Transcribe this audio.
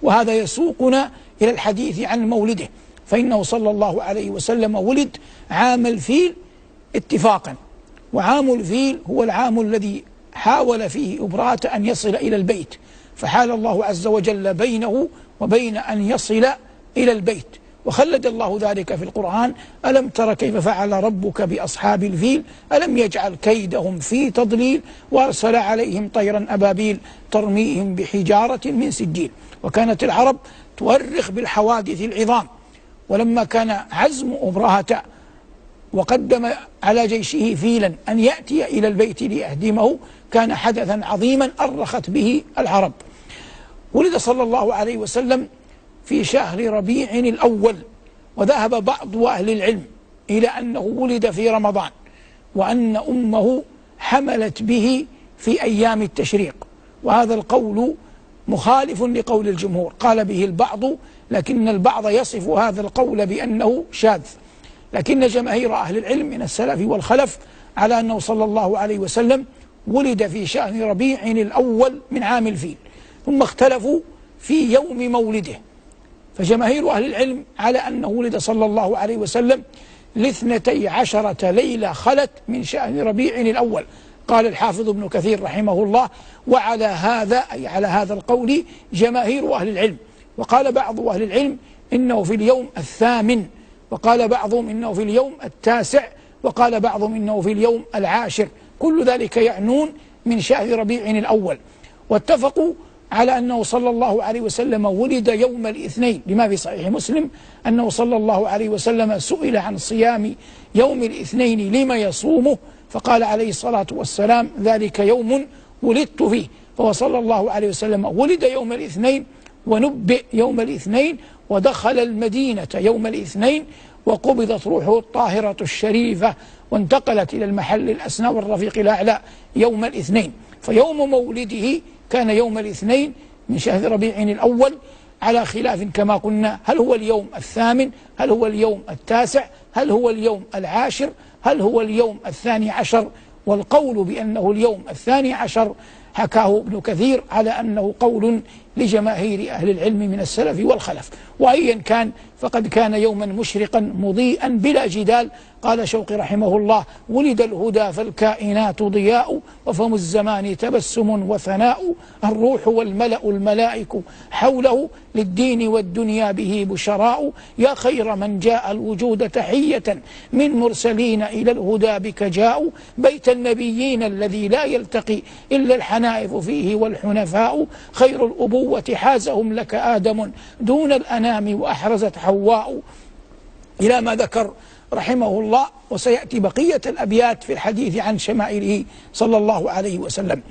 وهذا يسوقنا إلى الحديث عن مولده، فإنه صلى الله عليه وسلم ولد عام الفيل اتفاقا، وعام الفيل هو العام الذي حاول فيه أبرهة أن يصل إلى البيت، فحال الله عز وجل بينه وبين أن يصل إلى البيت، وخلد الله ذلك في القرآن: ألم تر كيف فعل ربك بأصحاب الفيل ألم يجعل كيدهم في تضليل وأرسل عليهم طيرا أبابيل ترميهم بحجارة من سجيل. وكانت العرب تؤرخ بالحوادث العظام، ولما كان عزم أبرهة وقدم على جيشه فيلا أن يأتي إلى البيت ليهدمه كان حدثا عظيما أرخت به العرب. ولد صلى الله عليه وسلم في شهر ربيع الأول، وذهب بعض أهل العلم إلى أنه ولد في رمضان، وأن أمه حملت به في أيام التشريق، وهذا القول مخالف لقول الجمهور، قال به البعض، لكن البعض يصف هذا القول بأنه شاذ، لكن جماهير أهل العلم من السلف والخلف على أنه صلى الله عليه وسلم ولد في شهر ربيع الأول من عام الفيل. ثم اختلفوا في يوم مولده، فجماهير أهل العلم على أنه ولد صلى الله عليه وسلم ل12 ليلة خلت من شهر ربيع الأول. قال الحافظ ابن كثير رحمه الله: وعلى هذا أي على هذا القول جماهير أهل العلم. وقال بعض أهل العلم إنه في اليوم 8، وقال بعضهم إنه في اليوم 9، وقال بعضهم إنه في اليوم 10، كل ذلك يعنون من شهر ربيع الأول. واتفقوا على أنه صلى الله عليه وسلم ولد يوم الاثنين، لما في صحيح مسلم أنه صلى الله عليه وسلم سئل عن صيام يوم الاثنين لما يصومه، فقال عليه الصلاة والسلام: ذلك يوم ولدت فيه. فهو صلى الله عليه وسلم ولد يوم الاثنين، ونبئ يوم الاثنين، ودخل المدينة يوم الاثنين، وقبضت روحه الطاهرة الشريفة، وانتقلت إلى المحل الأسنى والرفيق الأعلى يوم الاثنين. فيوم مولده كان يوم الاثنين من شهر ربيع الأول، على خلاف كما قلنا: هل هو اليوم 8؟ هل هو اليوم 9؟ هل هو اليوم 10؟ هل هو اليوم 12؟ والقول بأنه اليوم 12 حكاه ابن كثير على أنه قول لجماهير أهل العلم من السلف والخلف. وأيا كان فقد كان يوما مشرقا مضيئا بلا جدال. قال شوقي رحمه الله: ولد الهدى فالكائنات ضياء، وفم الزمان تبسم وثناء، الروح والملأ الملائك حوله، للدين والدنيا به بشراء، يا خير من جاء الوجود تحية، من مرسلين إلى الهدى بك جاءوا، بيت النبيين الذي لا يلتقي إلا الحنائف فيه والحنفاء، خير الأبوة حازهم لك آدم دون الأنام وأحرزت حواء، إلى ما ذكر رحمه الله. وسيأتي بقية الأبيات في الحديث عن شمائله صلى الله عليه وسلم.